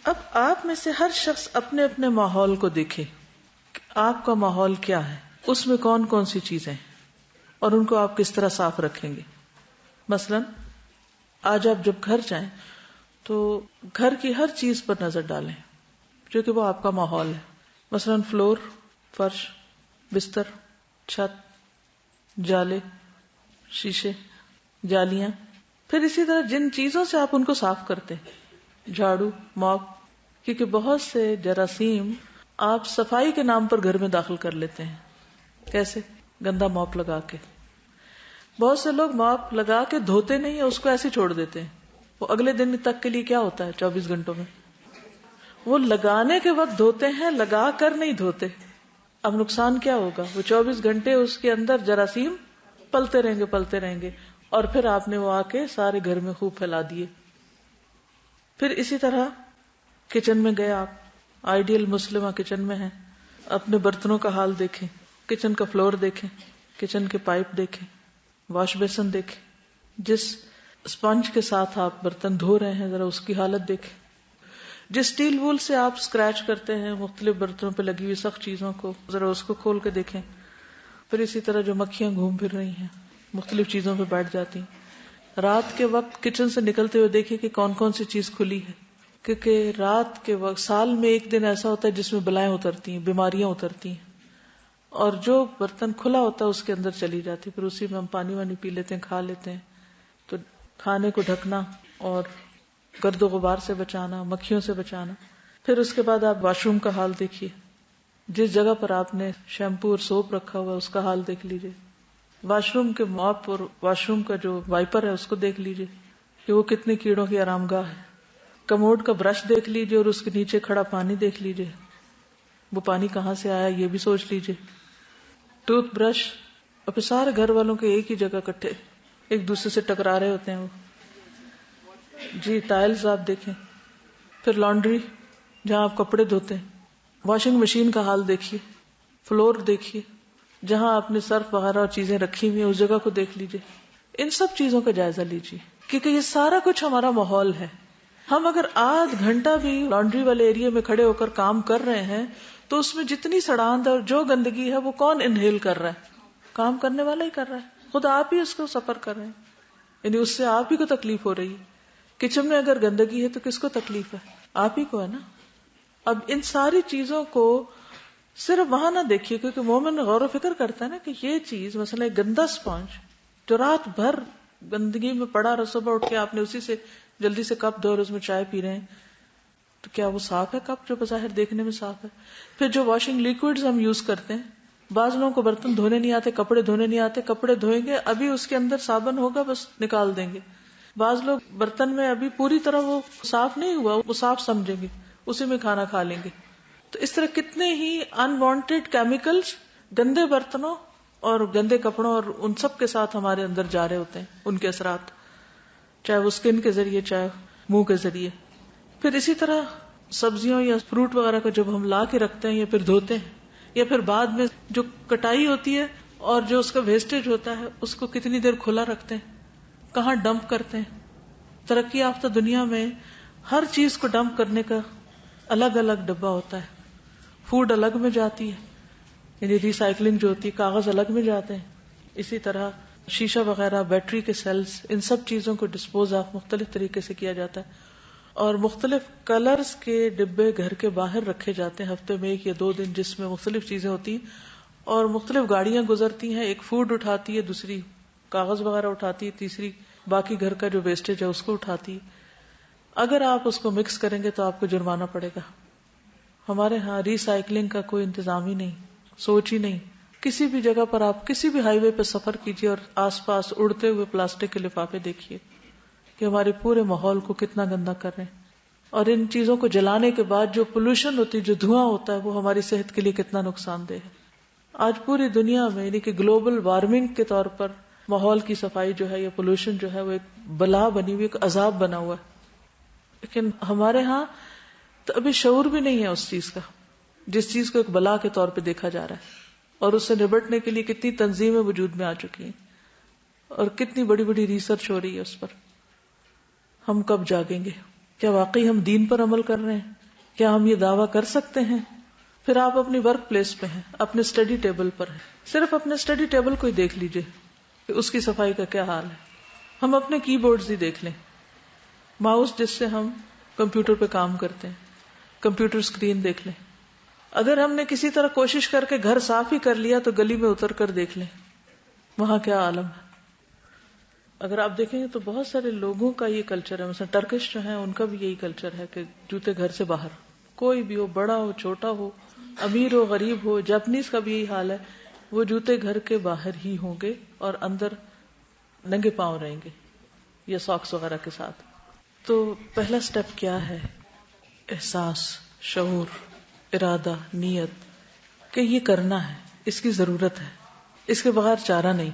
اب آپ میں سے ہر شخص اپنے اپنے ماحول کو دیکھے کہ آپ کا ماحول کیا ہے، اس میں کون کون سی چیزیں ہیں اور ان کو آپ کس طرح صاف رکھیں گے. مثلا آج آپ جب گھر جائیں تو گھر کی ہر چیز پر نظر ڈالیں جو کہ وہ آپ کا ماحول ہے. مثلا فلور، فرش، بستر، چھت، جالے، شیشے، جالیاں. پھر اسی طرح جن چیزوں سے آپ ان کو صاف کرتے ہیں، جھاڑو، موپ، کیونکہ بہت سے جراثیم آپ صفائی کے نام پر گھر میں داخل کر لیتے ہیں. کیسے؟ گندا موپ لگا کے. بہت سے لوگ موپ لگا کے دھوتے نہیں ہیں، اس کو ایسے چھوڑ دیتے ہیں. وہ اگلے دن تک کے لیے کیا ہوتا ہے 24 گھنٹوں میں؟ وہ لگانے کے وقت دھوتے ہیں، لگا کر نہیں دھوتے. اب نقصان کیا ہوگا؟ وہ 24 گھنٹے اس کے اندر جراثیم پلتے رہیں گے اور پھر آپ نے وہ آ کے سارے گھر میں خوب پھیلا دیے. پھر اسی طرح کچن میں گئے آپ، آئیڈیل مسلمہ کچن میں ہیں، اپنے برتنوں کا حال دیکھیں، کچن کا فلور دیکھیں، کچن کے پائپ دیکھیں، واش بیسن دیکھیں، جس اسپنج کے ساتھ آپ برتن دھو رہے ہیں ذرا اس کی حالت دیکھیں، جس اسٹیل وول سے آپ اسکریچ کرتے ہیں مختلف برتنوں پہ لگی ہوئی سخت چیزوں کو، ذرا اس کو کھول کے دیکھیں. پھر اسی طرح جو مکھیاں گھوم پھر رہی ہیں مختلف چیزوں پہ بیٹھ جاتی ہیں، رات کے وقت کچن سے نکلتے ہوئے دیکھیں کہ کون کون سی چیز کھلی ہے، کیونکہ رات کے وقت سال میں ایک دن ایسا ہوتا ہے جس میں بلائیں اترتی ہیں، بیماریاں اترتی ہیں، اور جو برتن کھلا ہوتا ہے اس کے اندر چلی جاتی، پھر اسی میں ہم پانی وانی پی لیتے ہیں، کھا لیتے ہیں. تو کھانے کو ڈھکنا اور گرد و غبار سے بچانا، مکھیوں سے بچانا. پھر اس کے بعد آپ واش روم کا حال دیکھیے، جس جگہ پر آپ نے شیمپو اور سوپ رکھا ہوا ہے اس کا حال دیکھ لیجیے. واش روم کے موپ اور واش روم کا جو وائپر ہے اس کو دیکھ لیجیے کہ وہ کتنے کیڑوں کی آرام گاہ ہے. کموڈ کا برش دیکھ لیجیے اور اس کے نیچے کھڑا پانی دیکھ لیجیے، وہ پانی کہاں سے آیا یہ بھی سوچ لیجیے. ٹوتھ برش، اور پھر سارے گھر والوں کے ایک ہی جگہ کٹھے ایک دوسرے سے ٹکرا رہے ہوتے ہیں وہ. جی ٹائلز آپ دیکھیں. پھر لانڈری جہاں آپ کپڑے دھوتے ہیں، واشنگ مشین کا حال دیکھیے، فلور دیکھیے، جہاں آپ نے سرف وغیرہ اور چیزیں رکھی ہوئی ہیں اس جگہ کو دیکھ لیجیے. ان سب چیزوں کا جائزہ لیجیے کیونکہ یہ سارا کچھ ہمارا ماحول ہے. ہم اگر آدھ گھنٹہ بھی لانڈری والے ایریا میں کھڑے ہو کر کام کر رہے ہیں تو اس میں جتنی سڑاند اور جو گندگی ہے وہ کون انہیل کر رہا ہے؟ کام کرنے والا ہی کر رہا ہے، خود آپ ہی اس کو سفر کر رہے ہیں، یعنی اس سے آپ ہی کو تکلیف ہو رہی ہے. کچن میں اگر گندگی ہے تو کس کو تکلیف ہے؟ آپ ہی کو ہے نا. اب ان ساری چیزوں کو صرف وہاں نہ دیکھیے، کیونکہ مومن غور و فکر کرتا ہے نا کہ یہ چیز مثلا ایک گندا اسپونج جو رات بھر گندگی میں پڑا رہا، صبح اٹھ کے آپ نے اسی سے جلدی سے کپ دھو اور اس میں چائے پی رہے ہیں، تو کیا وہ صاف ہے کپ جو بظاہر دیکھنے میں صاف ہے؟ پھر جو واشنگ لیکوڈز ہم یوز کرتے ہیں، بعض لوگوں کو برتن دھونے نہیں آتے، کپڑے دھونے نہیں آتے، کپڑے دھوئیں گے ابھی اس کے اندر صابن ہوگا بس نکال دیں گے. بعض لوگ برتن میں ابھی پوری طرح وہ صاف نہیں ہوا وہ صاف سمجھیں گے، اسی میں کھانا کھا لیں گے. تو اس طرح کتنے ہی انوانٹیڈ کیمیکلز گندے برتنوں اور گندے کپڑوں اور ان سب کے ساتھ ہمارے اندر جا رہے ہوتے ہیں، ان کے اثرات چاہے وہ اسکن کے ذریعے چاہے منہ کے ذریعے. پھر اسی طرح سبزیوں یا فروٹ وغیرہ کو جب ہم لا کے رکھتے ہیں یا پھر دھوتے ہیں یا پھر بعد میں جو کٹائی ہوتی ہے اور جو اس کا ویسٹیج ہوتا ہے اس کو کتنی دیر کھلا رکھتے ہیں، کہاں ڈمپ کرتے ہیں. ترقی یافتہ دنیا میں ہر چیز کو ڈمپ کرنے کا الگ الگ ڈبہ ہوتا ہے. فوڈ الگ میں جاتی ہے، یعنی ریسائکلنگ جو ہوتی ہے، کاغذ الگ میں جاتے ہیں. اسی طرح شیشہ وغیرہ، بیٹری کے سیلز، ان سب چیزوں کو ڈسپوز آف مختلف طریقے سے کیا جاتا ہے. اور مختلف کلرز کے ڈبے گھر کے باہر رکھے جاتے ہیں ہفتے میں 1 یا 2 دن، جس میں مختلف چیزیں ہوتی ہیں اور مختلف گاڑیاں گزرتی ہیں. ایک فوڈ اٹھاتی ہے، دوسری کاغذ وغیرہ اٹھاتی ہے، تیسری باقی گھر کا جو ویسٹیج ہے اس کو اٹھاتی ہے. اگر آپ اس کو مکس کریں گے تو آپ کو جرمانہ پڑے گا. ہمارے ہاں ری سائکلنگ کا کوئی انتظام ہی نہیں، سوچ ہی نہیں. کسی بھی جگہ پر آپ کسی بھی ہائی وے پہ سفر کیجیے اور آس پاس اڑتے ہوئے پلاسٹک کے لفافے دیکھیے کہ ہمارے پورے ماحول کو کتنا گندا کر رہے ہیں. اور ان چیزوں کو جلانے کے بعد جو پولوشن ہوتی ہے، جو دھواں ہوتا ہے، وہ ہماری صحت کے لیے کتنا نقصان دہ ہے. آج پوری دنیا میں یعنی کہ گلوبل وارمنگ کے طور پر ماحول کی صفائی جو ہے یا پولوشن جو ہے وہ ایک بلا بنی ہوئی، ایک عذاب بنا ہوا ہے. لیکن ہمارے ہاں تو ابھی شعور بھی نہیں ہے اس چیز کا، جس چیز کو ایک بلا کے طور پہ دیکھا جا رہا ہے. اور اس سے نبٹنے کے لیے کتنی تنظیمیں وجود میں آ چکی ہیں اور کتنی بڑی بڑی ریسرچ ہو رہی ہے اس پر. ہم کب جاگیں گے؟ کیا واقعی ہم دین پر عمل کر رہے ہیں؟ کیا ہم یہ دعویٰ کر سکتے ہیں؟ پھر آپ اپنی ورک پلیس پہ ہیں، اپنے اسٹڈی ٹیبل پر ہیں، صرف اپنے اسٹڈی ٹیبل کو ہی دیکھ لیجئے کہ اس کی صفائی کا کیا حال ہے. ہم اپنے کی بورڈز ہی دیکھ لیں، ماؤس جس سے ہم کمپیوٹر پہ کام کرتے ہیں، کمپیوٹر اسکرین دیکھ لیں. اگر ہم نے کسی طرح کوشش کر کے گھر صاف ہی کر لیا تو گلی میں اتر کر دیکھ لیں وہاں کیا عالم ہے. اگر آپ دیکھیں گے تو بہت سارے لوگوں کا یہ کلچر ہے، مثلا ٹرکش جو ہیں ان کا بھی یہی کلچر ہے کہ جوتے گھر سے باہر، کوئی بھی ہو، بڑا ہو چھوٹا ہو، امیر ہو غریب ہو. جاپنیز کا بھی یہی حال ہے، وہ جوتے گھر کے باہر ہی ہوں گے اور اندر ننگے پاؤں رہیں گے یا ساکس وغیرہ کے ساتھ. تو پہلا سٹیپ کیا ہے؟ احساس، شعور، ارادہ، نیت کہ یہ کرنا ہے، اس کی ضرورت ہے، اس کے بغیر چارہ نہیں.